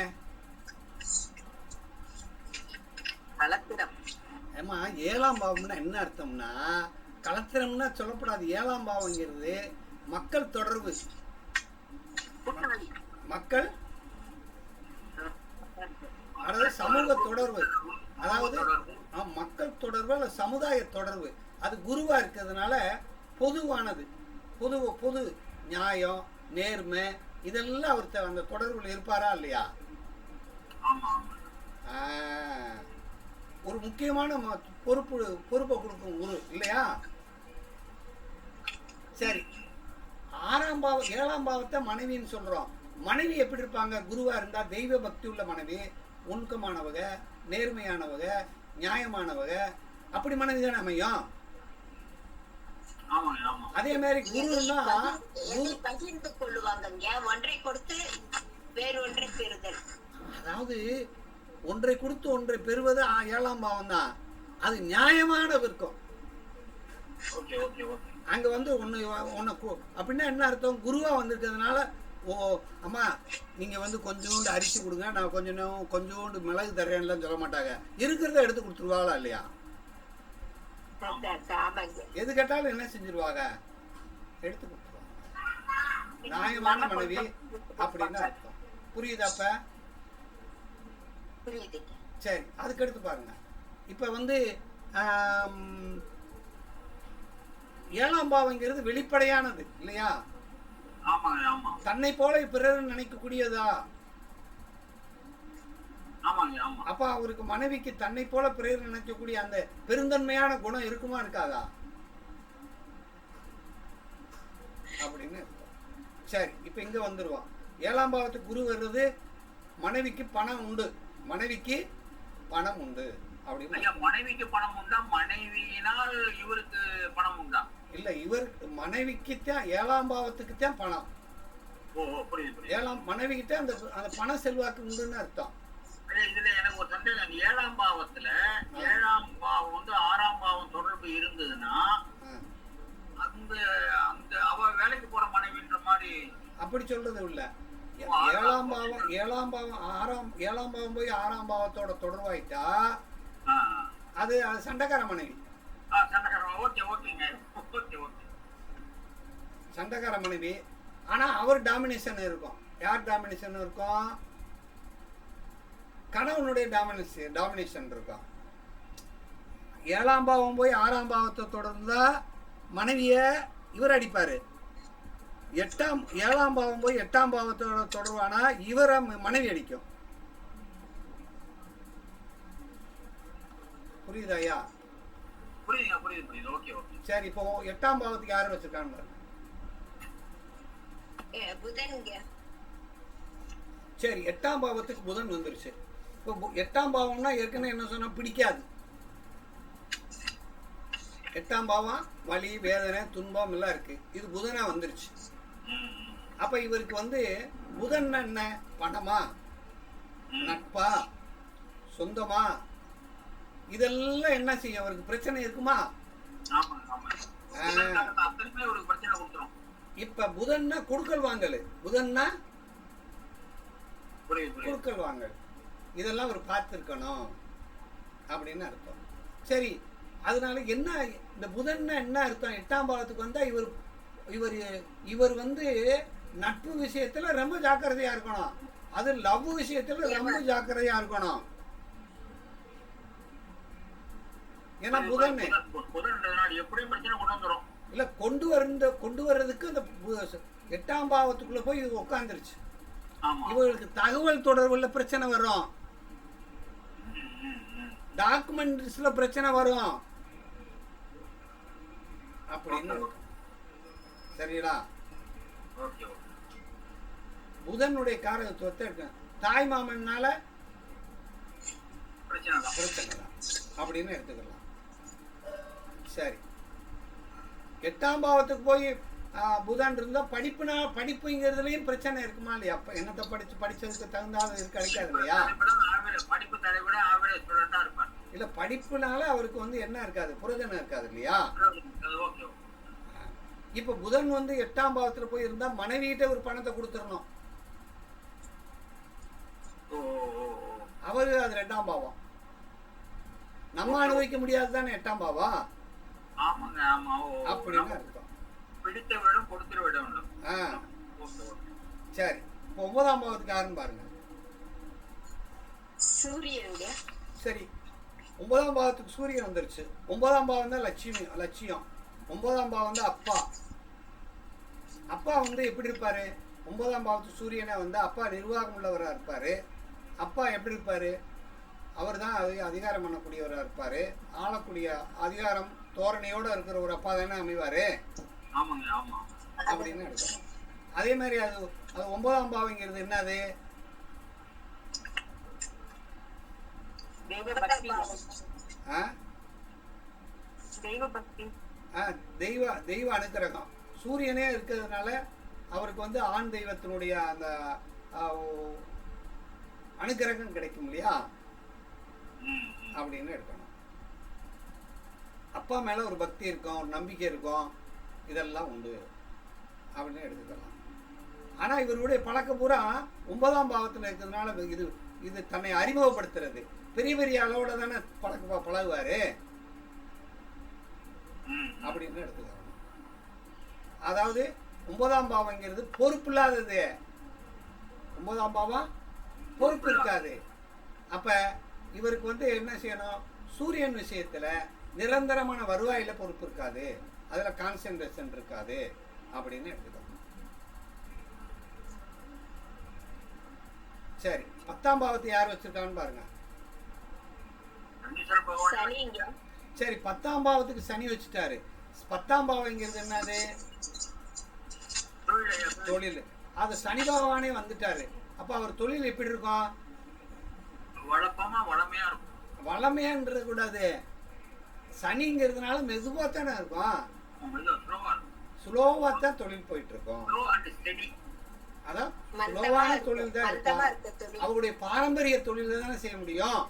கலத்திரம். ஏமா 7ஆம் பாவம்னா என்ன அர்த்தம்னா, கலத்திரம்னா சொல்லப்படாது. 7ஆம் பாவம்ங்கிறது மக்கள் தொடர்பு, மக்கள் அதாவது சமூக தொடர்பு, அதாவது மக்கள் தொடர்பு அல்ல சமுதாய தொடர்பு. அது குருவா இருக்கிறதுனால பொதுவானது, பொது நியாயம் நேர்மை இதெல்லாம் அவர் அந்த தொடர்புல இருப்பாரா இல்லையா? ஒரு முக்கியமான பொறுப்பை கொடுக்கும் குரு இல்லையா? சரி, 6ஆம் பாவம் 7ஆம் பாவத்தை மனைவின்னு சொல்றோம். மனைவி எப்படி இருப்பாங்க? குருவா இருந்தா தெய்வ பக்தி உள்ள மனைவி, ஒழுக்கமானவங்க, நேர்மையானவங்க, நியாயமானவங்க, அப்படி மனைவி தானே அமையும். அதே மாதிரி குருன்னா பகிர்ந்து கொள்ளுவாங்க, ஒன்றை கொடுத்து வேறு ஒன்றை பெறுதல். அதாவது ஒன்றை கொடுத்து ஒன்றை பெறுவது 7ஆம் பாவம் தான். அது நியாயமான விருப்பம். அங்க வந்து ஒன்னு அப்படின்னா என்ன அர்த்தம்? குருவா வந்திருக்கிறதுனால, ஓ அம்மா நீங்க வந்து கொஞ்சோண்டு அரிசி கொடுங்க, நான் கொஞ்சோண்டு மிளகு தர்றேன்லாம் சொல்ல மாட்டாங்க. இருக்கிறத எடுத்து கொடுத்துருவாங்களா இல்லையா? எது கேட்டாலும் என்ன செஞ்சிருவாங்க? எடுத்து கொடுத்துருவாங்க. நியாயமான மனைவி அப்படின்னு அர்த்தம். புரியுதாப்ப? சரி, அதுக்கு எடுத்து பாருங்க. இப்ப வந்து 7ஆம் பாவங்கிறது வெளிப்படையானது இல்லையா? தன்னை போல பிறர் நினைக்கக்கூடியதா? அப்ப அவருக்கு மனைவிக்கு தன்னை போல பிறர் நினைக்கக்கூடிய அந்த பெருந்தன்மையான குணம் இருக்குமா இருக்காதா அப்படின்னு. சரி, இப்ப இங்க வந்துருவான். 7ஆம் பாவத்துக்கு குரு வர்றது மனைவிக்கு பணம் உண்டு, மனைவிக்கு பணம் உண்டு அப்படின்னு. மனைவிக்கு பணம் உண்டா, மனைவியினால் இவருக்கு பணம் உண்டா? இல்ல, இவர் மனைவிக்கு தான் 7ஆம் பாவத்துக்கு தான் பணம். மனைவிக்கிட்ட அந்த பண செல்வாக்கு உண்டுன்னு அர்த்தம். இதுல எனக்கு ஒரு சந்தேகம். 7ஆம் பாவத்துல 7ஆம் பாவம் வந்து 6ஆம் பாவம் தொடர்பு இருந்ததுன்னா அந்த அந்த அவ வேலைக்கு போற மனைவின்ற மாதிரி அப்படி சொல்றது இல்ல. 7ஆம் பாவம் 7ஆம் பாவம் போய் 6ஆம் பாவத்தோட தொடர்பாயிட்டா அது சண்டைக்கார மனைவி. சண்டைக்கார மனைவி. ஆனா அவர் டாமினேஷன் இருக்கும். யார் டாமினேஷன் இருக்கும்? கணவனுடைய டாமினேஷன் இருக்கும். 7ஆம் பாவம் போய் 6ஆம் பாவத்தை தொடர்ந்தா மனைவிய இவர் அடிப்பாரு. 7ஆம் பாவம் போய் 8ஆம் பாவத்தோட தொடர்பானா இவரை மனைவி அடிக்கும். புரியுதா ஐயா? புரியுது. சரி, இப்போ 8ஆம் பாவத்துக்கு யாரு வச்சிருக்காங்க? சரி, 8ஆம் பாவத்துக்கு புதன் வந்துருச்சு. இப்போ 8ஆம் பாவம்னா ஏற்கனவே என்ன சொன்னா பிடிக்காது. 8ஆம் பாவம் வலி வேதனை துன்பம் எல்லாம் இருக்கு. இது புதனா வந்துருச்சு. அப்ப இவருக்கு வந்து புதன் என்ன, பணமா, நட்பா, சொந்தமா, இதெல்லாம் என்ன செய்யும், அவருக்கு பிரச்சனை இருக்குமா? இப்ப புதன்னா கொடுக்கல் வாங்கல், புதன்னா கொடுக்கல் வாங்கல், இதெல்லாம் அவர் பார்த்துருக்கணும் அப்படின்னு அர்த்தம். சரி, அதனால என்ன இந்த புதன்னா என்ன அர்த்தம்? 8ஆம் பாவத்துக்கு வந்தா இவர் இவர் இவர் வந்து நட்பு விஷயத்துல ரொம்ப ஜாக்கிரதையா இருக்கணும், அது லவ் விஷயத்துல ரொம்ப ஜாக்கிரதையா இருக்கணும். ஏன்னா புதன் இல்ல கொண்டு வர்றதுக்கு அந்த 8ஆம் பாவத்துக்குள்ள போய் இது உட்காந்துருச்சு. இவங்களுக்கு தகவல் தொடர்புல பிரச்சனை வரும், டாக்குமெண்ட்ஸ்ல பிரச்சனை வரும் அப்படின்னு. சரிங்களா? புதனுடைய காரகத்துவத்தை இருக்கு, தாய் மாமனால பிரச்சனை தான் அப்படின்னு எடுத்துக்கலாம். சரி, 8ஆம் பாவத்துக்கு போய் புதன் இருந்தா படிப்புங்கிறதுலயும் பிரச்சனை இருக்குமா இல்லையா? என்னத்தை படிச்சதுக்கு தகுந்தாலும் கிடைக்காது இல்லையா? இல்ல படிப்புனால அவருக்கு வந்து என்ன இருக்காது, புரோஜனம் இருக்காது இல்லையா? இப்ப புதன் வந்து 8ஆம் பாவத்துல போய் இருந்தா மனைவிகிட்ட ஒரு பணத்தை கொடுத்துடணும், அவரு அது 2ஆம் பாவம், நம்ம அனுபவிக்க முடியாது தானே 8ஆம் பாவம் அப்படின்னு அர்த்தம். சரி, 9ஆம் பாவத்துக்கு யாருன்னு பாருங்க. சரி, 9ஆம் பாவத்துக்கு சூரியன் வந்துருச்சு. 9ஆம் பாவம் தான் லட்சியம். 9ஆம் பாவம் தான் அப்பா. அப்பா வந்து எப்படி இருப்பாரு? 9ஆம் பாவத்துக்கு சூரியனை வந்து அப்பா நிர்வாகம் உள்ளவராக இருப்பாரு. அப்பா எப்படி இருப்பாரு? அவர் தான் அதிகாரம் பண்ணக்கூடியவராக இருப்பாரு, ஆளக்கூடிய அதிகாரம் தோரணையோட இருக்கிற ஒரு அப்பா தானே அமைவாரு அப்படின்னு எடுக்கணும். அதே மாதிரி அது 9ஆம் பாவங்கிறது என்னது? தெய்வ அனுக்கிரகம். சூரியனே இருக்கிறதுனால அவருக்கு வந்து ஆண் தெய்வத்தினுடைய அந்த அனுக்கிரகம் கிடைக்கும் இல்லையா அப்படின்னு எடுக்கணும். அப்பா மேல ஒரு பக்தி இருக்கும், ஒரு நம்பிக்கை இருக்கும், இதெல்லாம் உண்டு அப்படின்னு எடுத்துக்கலாம். ஆனா இவருடைய பழக்கம் பூரா 9ஆம் பாவத்தில் இருக்கிறதுனால இது தன்னை அறிமுகப்படுத்துறது, பெரிய அளவோட தானே பழகுவாரு அப்படின்னு எடுத்துக்கலாம். அதாவது 9ஆம் பாவங்கிறது பொறுப்பு இல்லாதது. 9ஆம் பாவம் பொறுப்பு இருக்காது. அப்ப இவருக்கு வந்து என்ன செய்யணும்? சூரியன் விஷயத்துல நிரந்தரமான வருவாயில பொறுப்பு இருக்காது, அதுல கான்சென்ட்ரேஷன் இருக்காது அப்படின்னு எடுத்துக்கணும். சரி, 10ஆம் பாவத்தை யார் வச்சிருக்கான்னு பாருங்க. சரி, 10ஆம் பாவத்துக்கு சனி வச்சுட்டாரு. 10ஆம் பாவங்கிறது என்னது? தொழில். அது சனி பகவானே வந்துட்டாரு. அப்ப அவர் தொழில் எப்படி இருக்கும்? வளமையான்றது கூடாது, சனிங்கிறதுனால மெதுவா தானே இருக்கும், ஸ்லோவா தான் தொழில் போயிட்டு இருக்கும். அதான் ஸ்லோவான தொழில் தான் இருக்கும். அவருடைய பாரம்பரிய தொழில் தானே செய்ய முடியும்.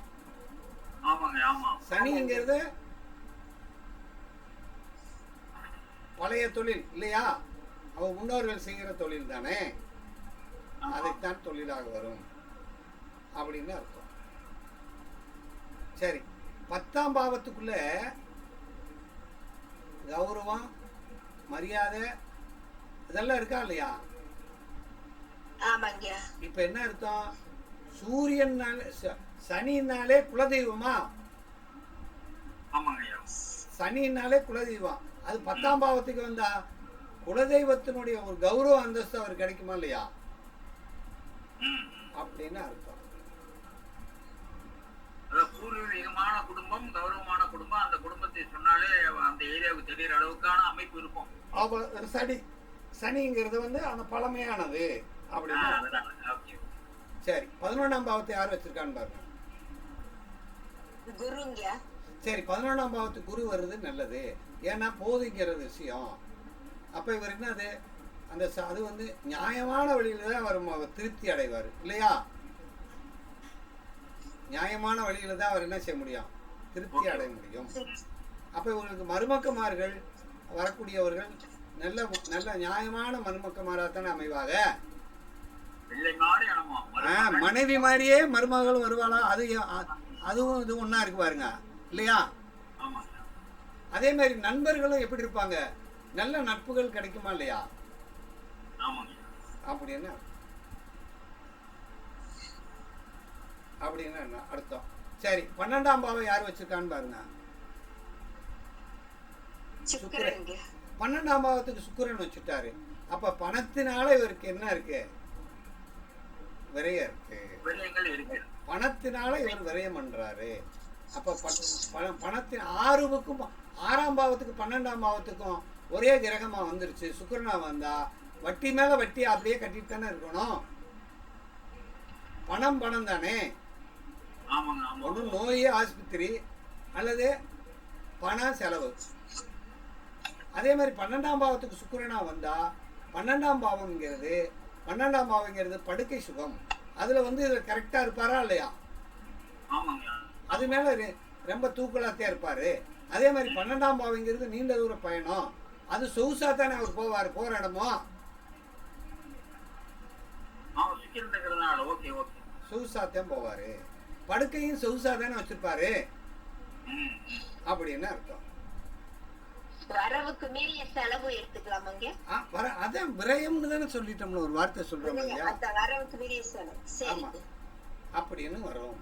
சனிங்கிறது பழைய தொழில் இல்லையா? அவ முன்னோர்கள் செய்கிற தொழில் தானே, அதைத்தான் தொழிலாக வரும் அப்படின்னு அர்த்தம். சரி, 10ஆம் பாவத்துக்குள்ள கௌரவம், மரியாதை இதெல்லாம் இருக்கா இல்லையா? இப்ப என்ன அர்த்தம்? சூரியனாலே சனினாலே குலதெய்வமா? சனினாலே குலதெய்வம். அது 10ஆம் பாவத்துக்கு வந்தா குலதெய்வத்தினுடைய ஒரு கௌரவ அந்தஸ்து அவர் கிடைக்குமா இல்லையா அப்படின்னு அர்த்தம். பூர்வீகமான குடும்பம், கௌரவமான குடும்பம், அந்த குடும்பத்தை சொன்னாலே அந்த ஏரியாவுக்கு தெரிகிற அளவுக்கான அமைப்பு இருக்கும். சனிங்கிறது வந்து அந்த பழமையானது அப்படின்னு. சரி, 11ஆம் பாவத்தை யார் வச்சிருக்கான்னு பாருங்க. சரி, 11ஆம் பாவத்துக்கு குரு வருது, நல்லது. ஏன்னா போதுங்கிற விஷயம். அப்ப இவர் என்னது? அது வந்து நியாயமான வழியில தான் அவர் திருப்தி அடைவார் இல்லையா? நியாயமான வழியில தான் அவர் என்ன செய்ய முடியும்? திருப்தி அடைய முடியும். அப்போ இவங்களுக்கு மருமக்கமார்கள் வரக்கூடியவர்கள் நல்ல நல்ல நியாயமான மருமக்கமாராக தானே அமைவாங்க. மனைவி மாதிரியே மருமகளும் வருவாளா? அதுவும் இது ஒன்றா இருக்கு பாருங்க இல்லையா? அதே மாதிரி நண்பர்களும் எப்படி இருப்பாங்க? நல்ல நட்புகள் கிடைக்குமா இல்லையா? அப்படின்னு என்ன அர்த்தம்? சரி, 12ஆம் பாவம் யார் வச்சிருக்கான்னு பாருங்க. சுக்கிரன். 12ஆம் பாவத்துக்கு சுக்கிரன் வச்சுட்டாரு. அப்ப பணத்தினால இவருக்கு என்ன இருக்கு? விரயம் இருக்கு. பணத்தினால இவர் விரயம் பண்றாரு. அப்ப பணத்தின் 6ஆம் பாவத்துக்கு 12ஆம் பாவத்துக்கும் ஒரே கிரகமா வந்துருச்சு. சுக்கிரனா வந்தா வட்டி மேல வட்டி அப்படியே கட்டிட்டு தானே இருக்கணும். பணம் தானே. ஒன்று நோய் ஆஸ்பத்திரி அல்லது பண செலவு. அதே மாதிரி 12ஆம் பாவத்துக்கு சுக்கிரனா வந்தா 12ஆம் பாவங்கிறது படுக்கை சுகம். அதுல வந்து இதில் கரெக்டா இருப்பாரா இல்லையா? அது மேல ரொம்ப தூக்கலாத்தே இருப்பாரு. அதே மாதிரி 12ஆம் பாவங்கிறது நீண்ட தூர பயணம். அது சொகுசா தானே அவர் போவார். போற இடமோ சொகுசாத்தான் போவாரு. படுக்கையும் சொகுசா தானே வச்சிருப்பாரு அப்படின்னு அர்த்தம். வரவுக்கு மீறிய செலவு எடுத்துக்கலாமாங்க? அதான் விரயம்னு தானே சொல்லிட்டோம்ல, ஒரு வார்த்தை சொல்றோம் இல்லையா? வரவுக்கு மீறிய செலவு அப்படின்னு வரும்.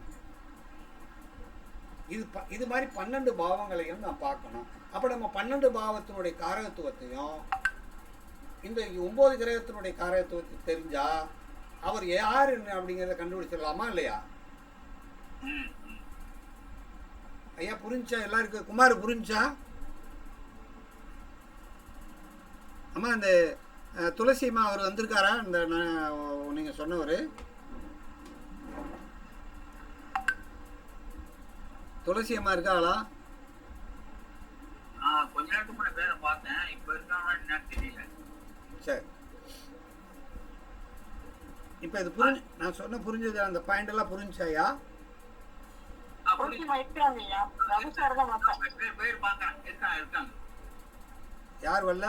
இது மாதிரி 12 பாவங்களையும் நான் பார்க்கணும். அப்ப நம்ம 12 பாவத்தினுடைய காரகத்துவத்தையும் இந்த 9 கிரகத்தினுடைய காரகத்துவத்தை தெரிஞ்சா அவர் யார் அப்படிங்கிறத கண்டுபிடிச்சிடலாமா இல்லையா? ஐயா புரிஞ்சா? எல்லாருக்கும் குமார் புரிஞ்சா? அம்மா இந்த துளசிமா அவர் வந்திருக்காரா? இந்த நீங்க சொன்னவர் துளசி அம்மா இருக்காளா? கொஞ்ச நேரத்துக்கு முன்னாடி பேரை பார்த்தேன். இப்ப இருக்காங்க தெரியல. சரி, இப்ப இது நான் சொன்ன புரிஞ்சது? அந்த பாயிண்ட் எல்லாம் புரிஞ்சாயா? யார் வரல?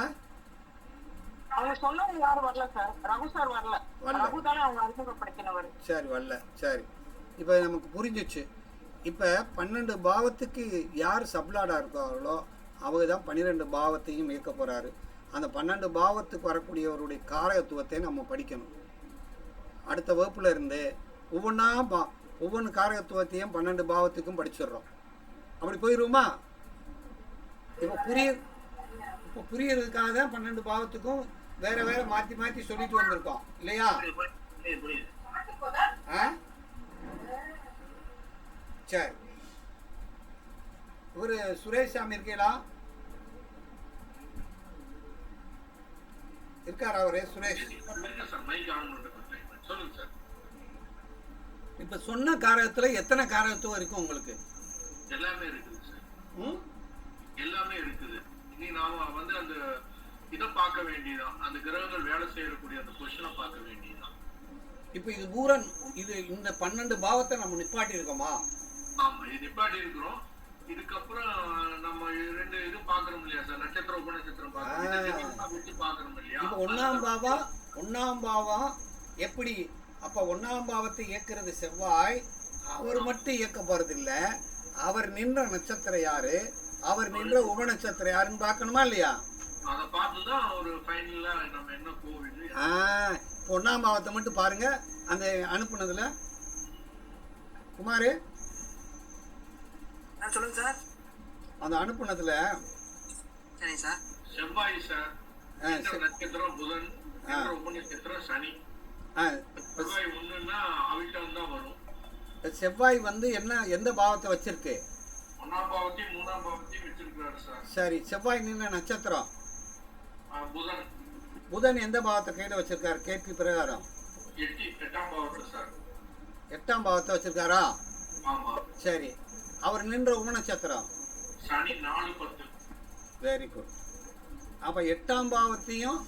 அவங்க சொன்னவங்க யாரும் வரல சார். ரகு சார் வரல. ரகு தானே அவங்க அறிமுகப்படுத்தினவர். சரி, வரல. சரி, இப்ப நமக்கு புரிஞ்சிச்சு. இப்ப 12 பாவத்துக்கு யார் சப்ளாடா இருக்காங்களோ அவங்க தான் 12 பாவத்தையும் இயக்க போறாரு. அந்த 12 பாவத்துக்கு வரக்கூடியவருடைய காரகத்துவத்தை நம்ம படிக்கணும். அடுத்த வகுப்புல இருந்து ஒவ்வொன்று காரகத்துவத்தையும் 12 பாவத்துக்கும் படிச்சிடுறோம். அப்படி போயிடுவோமா? இப்போ புரியறதுக்காக தான் 12 பாவத்துக்கும் வேற வேற மாத்தி சொல்லிட்டு வந்திருக்கோம் இல்லையா? சரி, ஒரு சுரேஷ் சாமி இருக்கீங்களா? இருக்காரா அவரு? சுரேஷ் இப்ப சொன்ன காரகத்துல எத்தனை காரகத்துவம் இருக்கு உங்களுக்கு? எல்லாமே இருக்குது சார். எல்லாமே இருக்குது. இனி நாம வந்து அந்த இதை பார்க்க வேண்டியதான். அந்த கிரகங்கள் வேலை செய்யக்கூடிய அந்த பொசிஷனை பார்க்க வேண்டியதான். இப்ப இது இந்த 12 பாவத்தை நம்ம நிப்பாட்டி இருக்கோமா? ஆமா, இது நிப்பாட்டி இருக்கிறோம். இதுக்கப்புறம் நம்ம 2 இது பாக்குறோம் இல்லையா சார்? நட்சத்திரம் உபநட்சத்திரம் பாக்குறோம் இல்லையா? இப்ப 1ஆம் பாவம் எப்படி? அப்ப 1ஆம் பாவத்தை இயக்குறது செவ்வாய். அவர் மட்டும் இயக்க போறது இல்ல. அவர் நின்ற நட்சத்திரம் யாரு, அவர் நின்ற உபநட்சத்திரம் யாருன்னு பார்க்கணுமா இல்லையா? அதை பார்த்துதான் ஒரு ஃபைனலா நம்ம என்ன போகுது. 1ஆம் பாவத்தை மட்டும் பாருங்க. அந்த அனுப்புனதுல குமாரு சொல்லுங்க சார். அந்த அனுப்புனதுல சரி சார். செவ்வாய் சார், நட்சத்திரம் புதன், உபநட்சத்திரம் சனி. செவ்வாய் ஒண்ணுன்னா அவிட்டம் தான் வரும். செவ்வாய் வந்து எந்த பாவத்தை வச்சிருக்கு? 1ஆம் பாவத்தையும் 3ஆம் பாவத்தையும் வச்சிருக்காரு சார். சரி, செவ்வாய் நின்ற நட்சத்திரம் புதன். புதன் எந்த பாவத்தை கையில வச்சிருக்காரு? கேள்வி பிரகாரம் 8ஆம் பாவத்தை சார். 8ஆம் பாவத்தை வச்சிருக்காரா? ஆமா. சரி, அவர் நின்ற உபநட்சத்திரம் சனி 4-10. Very good. அப்ப 8ஆம் பாவத்தையும்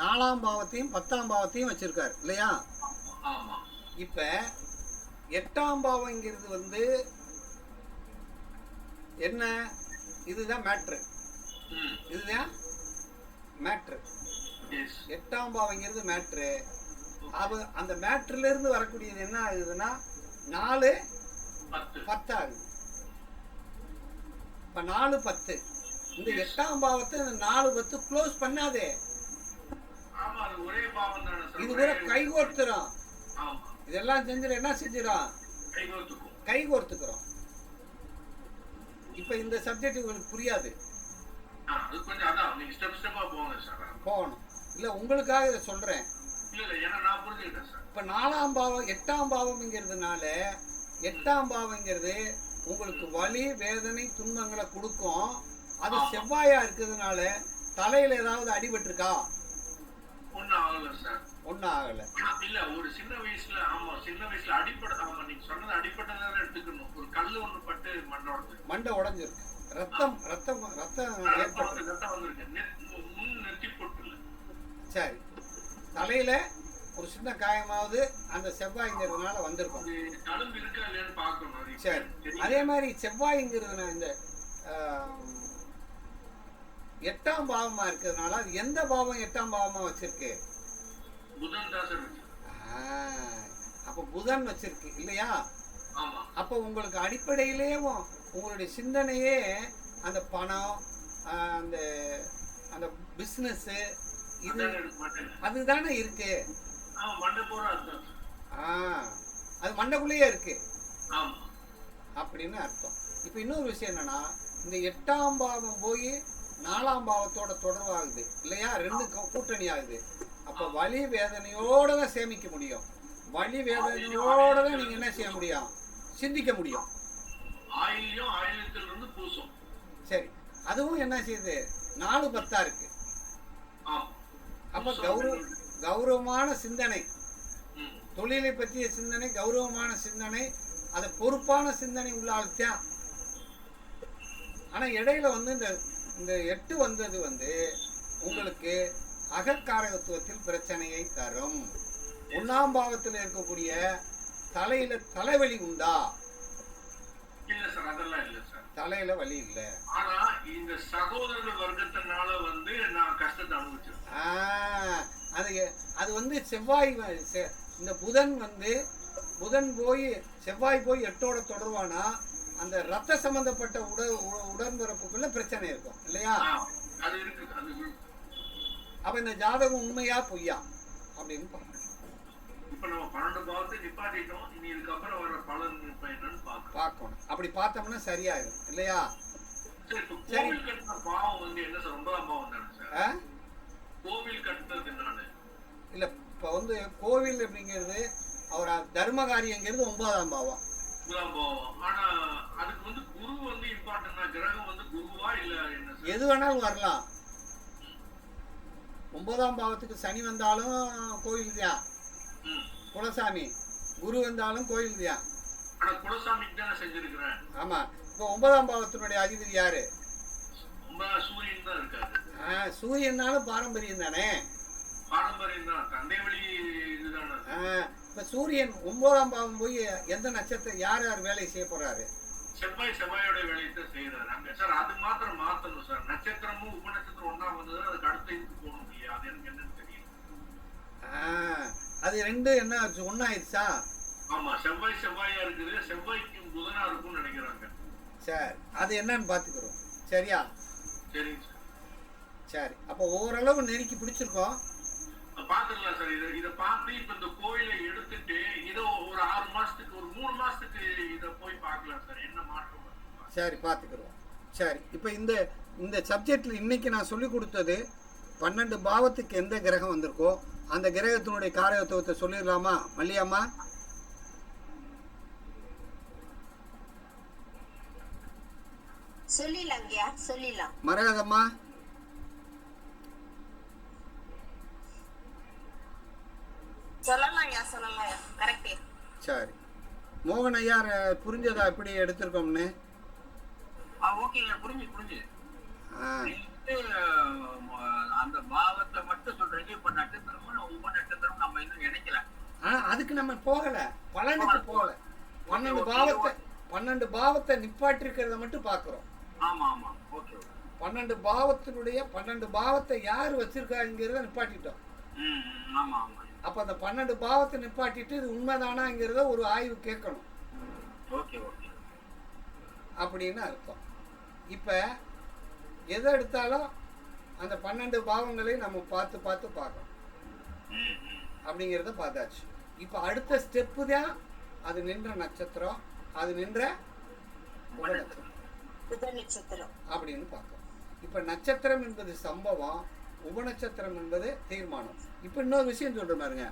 4ஆம் பாவத்தையும் 10ஆம் பாவத்தையும் வச்சிருக்காரு இல்லையா? ஆமா. இப்ப 8ஆம் பாவங்கிறது வந்து என்ன? இதுதான் மேட்ரு. இதுதான் மேட்ரு. 8ஆம் பாவங்கிறது மேட்ரு. அந்த மேட்ருல இருந்து வரக்கூடியது என்ன ஆகுதுன்னா 4 10 ஆகுது. இப்ப 4 10 இந்த 8ஆம் பாவத்தை 4 10 க்ளோஸ் பண்ணாதே. ஆமா, அது ஒரே பாவம் தானே சார். இது கூட கைகோர்த்துறோம். ஆமா, இதெல்லாம் செஞ்சிட என்ன செஞ்சிடும்? கைகோர்த்துக்கிறோம். இப்ப இந்த சப்ஜெக்ட் உங்களுக்கு புரியாது. அது கொஞ்சம் அதான் நீங்க ஸ்டெப் ஸ்டெப்பா போங்க சார். போகணும். இல்ல உங்களுக்காக இதை சொல்றேன். இல்ல ஏன்னா நான் புரிஞ்சுக்கிட்டேன் சார். இப்ப 4ஆம் பாவம் 8ஆம் பாவம்ங்கிறதுனால 8ஆம் பாவங்கிறது உங்களுக்கு வலி வேதனை துன்பங்களை கொடுக்கும். அது செவ்வாயா இருக்கிறதுனால தலையில ஏதாவது அடிபட்டிருக்கா? ஒன்னும் ஆகல சார். ஒன்னும் ஆகல. இல்ல ஒரு சின்ன வயசுல, ஆமா சின்ன வயசுல அடிப்படை, ஆமா நீங்க சொன்னது அடிப்பட்டதான் எடுத்துக்கணும். ஒரு கல்லு ஒண்ணு பட்டு மண்டை உடைஞ்சிருக்கு. ரத்தம் ரத்தம் ரத்தம் ஏற்பட்டு ரத்தம் வந்திருக்கு. முன் நெத்தி பொட்டுல. சரி, தலையில ஒரு சின்ன காயமாவது அந்த செவ்வாய்ங்கிறதுனால வந்திருக்கும். தழும்பு இருக்கா இல்லையான்னு பார்க்கணும். சரி, அதே மாதிரி செவ்வாய்ங்கிறது இந்த 8ஆம் பாவமா இருக்கிறதுனால அது எந்த பாவம் 8ஆம் பாவமா வச்சிருக்கு? புதன் தான் சார். அப்ப புதன் வச்சிருக்கு இல்லையா? ஆமா. அப்ப உங்களுக்கு அடிப்படையிலேயும் உங்களுடைய சிந்தனையே அந்த பணம், அந்த அந்த பிசினஸ், இது அதுதானே இருக்கு. அது மண்டைக்குள்ளேயே இருக்கு அப்படின்னு அர்த்தம். இப்ப இன்னொரு விஷயம் என்னன்னா, இந்த 8ஆம் பாவம் போய் 4ஆம் பாவத்தோட தொடர்பாகுது இல்லையா? 2 கூட்டணி ஆகுது. அப்ப வலி வேதனையோட தான் சேமிக்க முடியும். வலி வேதனையோட தான் நீங்க என்ன செய்ய முடியும்? சிந்திக்க முடியும். சரி, அதுவும் என்ன செய்யுது? 4 10 இருக்கு. அப்ப கௌரவமான சிந்தனை, தொழிலை பற்றிய சிந்தனை, கௌரவமான சிந்தனை, அது பொறுப்பான சிந்தனை உள்ள ஆள்தான். ஆனா இடையில வந்து இந்த 8 வந்தது வந்து உங்களுக்கு அகக்காரகத்துவத்தில் பிரச்சனையை தரும். 1ஆம் பாவத்தில் இருக்கக்கூடிய தலையில தலைவலி உண்டா? இல்ல சார், அதெல்லாம் இல்ல சார். தலையில வலி இல்ல. ஆனா இந்த சகோதரர்கள் வர்க்கத்தினால வந்து நான் கஷ்டத்தை அனுபவிச்சேன். அது வந்து செவ்வாய், இந்த புதன் போய் செவ்வாய் போய் 8ஓட தொடர்வானா அந்த ரத்த சம்பந்தப்பட்ட உடன்பிறப்புக்குள்ள பிரச்சனை இருக்கும் இல்லையா? அது இருக்கு, அது இருக்கு. அப்ப இந்த ஜாதகம் உண்மையா பொய்யா அப்படின்னு இப்ப நம்ம 12 பாவத்தை நிப்பாட்டிட்டோம். இனி இதுக்கப்புறம் வர பலன் இப்ப என்னன்னு பார்க்கணும். அப்படி பார்த்தோம்னா சரியாயிடும் இல்லையா? கோவில் கட்டின பாவம் வந்து என்ன சார்? 9ஆம் பாவம் தானே சார்? கோவில் கட்டினது நானு இல்ல. இப்ப வந்து கோவில் அப்படிங்கிறது அவர் தர்மகாரியங்கிறது 9ஆம் பாவம். 9ஆம் பாவம். ஆனா அதுக்கு வந்து குரு வந்து இம்பார்ட்டன்டா, கிரகம் வந்து குருவா இல்ல என்ன? எது வேணாலும் வரலாம். 9ஆம் பாவத்துக்கு சனி வந்தாலும் கோயில் தான், குலசாமி. குரு வந்தாலும் கோயில் தான். ஆனா குலசாமிக்கு தானே செஞ்சிருக்கிறேன். ஆமா. இப்ப 9ஆம் பாவத்தினுடைய அதிபதி யாரு? சூரியன் தான் இருக்காரு. சூரியனாலும் பாரம்பரியம் தானே. பாரம்பரியம் தான், தந்தை வழி இதுதானே. இப்ப சூரியன் 9ஆம் பாவம் போய் எந்த நட்சத்திரம் யார் யார் வேலை செய்ய போறாரு? செவ்வாயோட வேலையை தான் செய்யறாரு அங்க சார். அது மாத்திரம் மாத்தணும் சார். நட்சத்திரமும் உப நட்சத்திரம் ஒன்னா வந்தது, அதுக்கு அடுத்த இதுக்கு போகணும் இல்லையா? அது எனக்கு என்னன்னு தெரியும். அது 2 என்ன ஒன்னாயிருச்சா? ஆமா, செவ்வாயா இருக்குது. செவ்வாய்க்கு புதனா இருக்கும்னு நினைக்கிறாங்க. சரி, அது என்னன்னு பாத்துக்கிறோம். சரியா? சரிங்க சார். சரி, அப்ப ஓரளவு நெருக்கி பிடிச்சிருக்கோம். பாத்துக்கலாம் சார். இதை பார்த்து இப்ப இந்த கோயிலை எடுத்துட்டு இதை ஒரு 6 மாசத்துக்கு, ஒரு 3 மாசத்துக்கு இதை போய் பார்க்கலாம் சார், என்ன மாற்றம். சரி, பாத்துக்கிறோம். சரி, இப்ப இந்த சப்ஜெக்ட்ல இன்னைக்கு நான் சொல்லி கொடுத்தது 12 பாவத்துக்கு எந்த கிரகம் வந்திருக்கோ அந்த கிரகத்தினுடைய காரகத்துவத்தை சொல்லிடலாமா மல்லியம்மா? சொல்லிடலாம். மரகதம்மா? சொல்லலாம். கரெக்ட். சரி, மோகன் ஐயா புரிஞ்சதா எப்படி எடுத்திருக்கோம்னு? ஓகேங்க, புரிஞ்சு அந்த பாவத்தை மட்டும் சொல்ற சொல்றீங்க. இப்ப நட்சத்திரமும் உப நட்சத்திரம் நம்ம இன்னும் நினைக்கல. ஆனா அதுக்கு நம்ம போகல, பலனுக்கு போகல. 12 பாவத்தை நிப்பாட்டி இருக்கிறத மட்டும் பாக்குறோம். ஆமா ஆமா, ஓகே. 12 பாவத்தை யார் வச்சிருக்காங்கிறத நிப்பாட்டிட்டோம். ஆமா ஆமா. அப்ப அந்த 12 பாவத்தை நிப்பாட்டிட்டு இது உண்மைதானாங்கிறத ஒரு ஆய்வு கேட்கணும். Okay okay. அப்படின்னு அர்த்தம். இப்ப எதை எடுத்தாலும் அந்த 12 பாவங்களை நம்ம பார்த்து பார்க்கணும். அப்படிங்கிறத பார்த்தாச்சு. இப்ப அடுத்த ஸ்டெப்பு தான் அது நின்ற நட்சத்திரம், அது நின்ற உபநட்சத்திரம் அப்படின்னு பார்க்கணும். இப்ப நட்சத்திரம் என்பது சம்பவம், உபநட்சத்திரம் என்பது தீர்மானம். இப்ப இன்னொரு விஷயம் சொல்ற பாருங்க,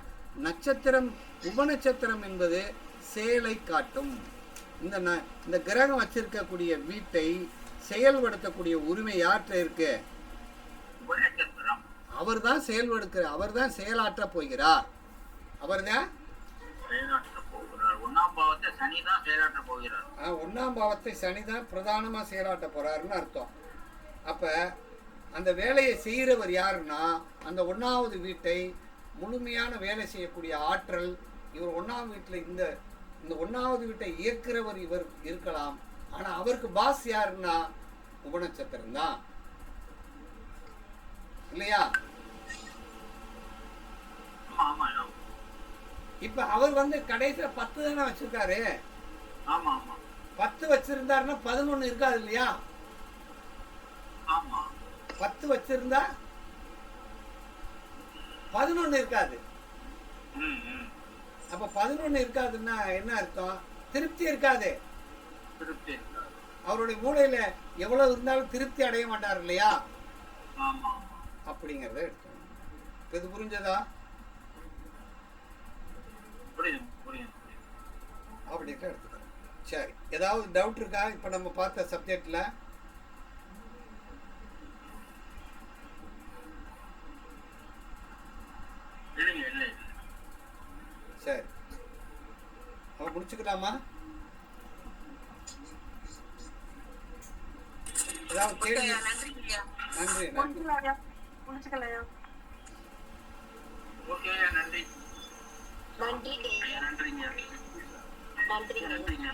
நட்சத்திரம் உபநட்சத்திரம் என்பது செயலை காட்டும். இந்த கிரகம் வச்சிருக்கக்கூடிய வீட்டை செயல்படுத்தக்கூடிய உரிமை யார்கிட்ட இருக்கு? அவர் தான் அவர் தான் செயலாற்ற போகிறார். அவர் தான் ஒன்னாம் பாவத்தை சனி தான் செயலாற்ற போகிறார். ஒன்னாம் பாவத்தை சனி தான் பிரதானமா செயலாற்ற போறாருன்னு அர்த்தம். அப்ப அந்த வேலையை செய்கிறவர் யாருன்னா அந்த 1வது வீட்டை முழுமையான வேலை செய்யக்கூடிய ஆற்றல் இவர் 1ஆம் வீட்டில் இந்த 1வது வீட்டை இயக்குறவர் இவர் இருக்கலாம். ஆனா அவருக்கு பாஸ் யாருன்னா உபநட்சத்திரம் தான், இல்லையா? இப்ப அவர் கடைசியில 10 தானே வச்சிருக்காரு. 10 வச்சிருந்தாருன்னா 11 இருக்காது இல்லையா? 10 வச்சிருந்தா 11 இருக்காது. அப்ப 11 இருக்காதுன்னா என்ன அர்த்தம்? திருப்தி இருக்காது. அவருடைய மூளையில எவ்வளவு இருந்தாலும் திருப்தி அடைய மாட்டார் இல்லையா? அப்படிங்கறத எடுக்கணும். இது புரிஞ்சதா? அப்படின்ட்டு எடுத்துக்கிறோம். சரி, ஏதாவது டவுட் இருக்கா இப்ப நம்ம பார்த்த சப்ஜெக்ட்ல? சரி, அவன் முடிச்சுக்கலாமா? ஏதாவது கேள்வி? நன்றி நன்றி. நன்றி. நன்றி.